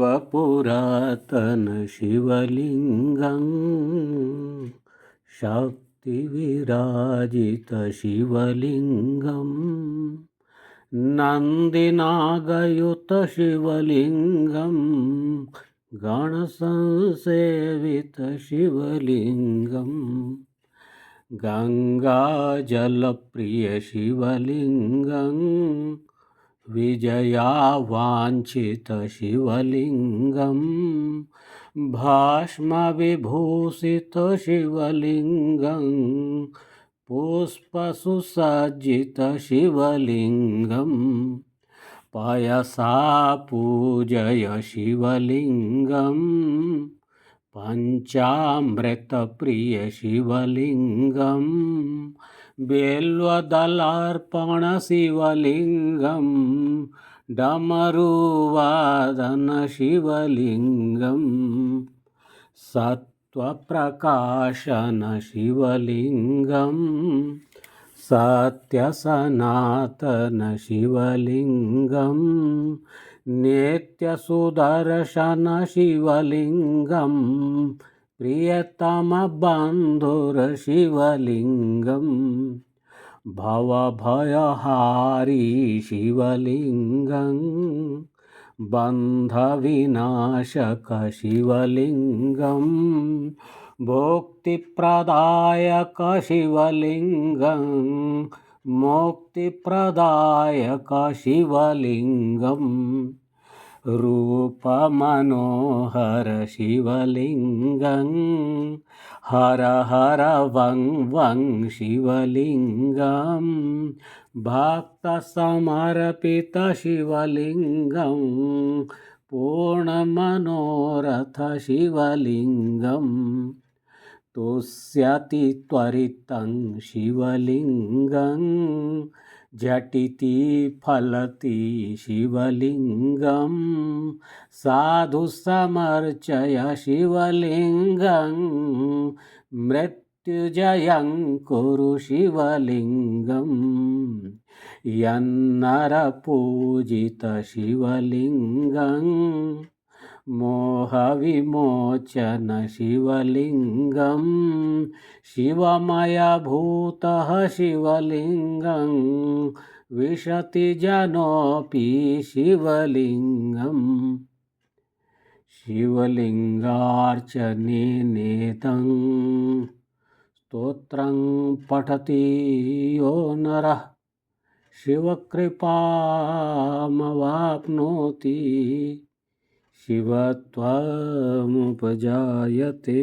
शिवपुरातन शिवलिंगं शक्तिविराजित शिवलिंगं नन्दिनागयुत शिवलिंगं गणसंसेवित शिवलिंगं गंगाजलप्रिय शिवलिंगं विजयावांछित शिवलिंगं भस्मविभूषित शिवलिंगं पुष्पसुसज्जित शिवलिंगं पयसा पूजय शिवलिंगं पंचामृतप्रिय शिवलिंगं बेल्वदलार्पण शिवलिंगं डमरुवादन शिवलिंगं सत्वप्रकाशन शिवलिंगं सत्यसनातन शिवलिंगं नित्यसुदर्शन शिवलिंगं प्रियतमबन्धुर शिवलिंगं भवभयहारी शिवलिंगं बन्धविनाशक शिवलिंगं भुक्तिप्रदायक शिवलिंगं मुक्तिप्रदायक शिवलिंगं रूपमनोहर शिवलिंगं हर हर वं वं शिवलिंगं भक्तसमर्पित शिवलिंगं पूर्णमनोरथ शिवलिंगं तुष्यति त्वरितं शिवलिंगं झटिति फलति शिवलिंगं साधु समर्चय शिवलिंगं मृत्युजयं कुरु शिवलिंगं यन्नरपूजित शिवलिंगं मोहविमोचन शिवलिंगं शिवमयभूतः शिवलिंगं विशति जनोऽपि शिवलिंगं शिवलिंगार्चने नेतं स्तोत्रं पठति यो नरः शिवकृपामवाप्नोति शिवत्वमुपजायते।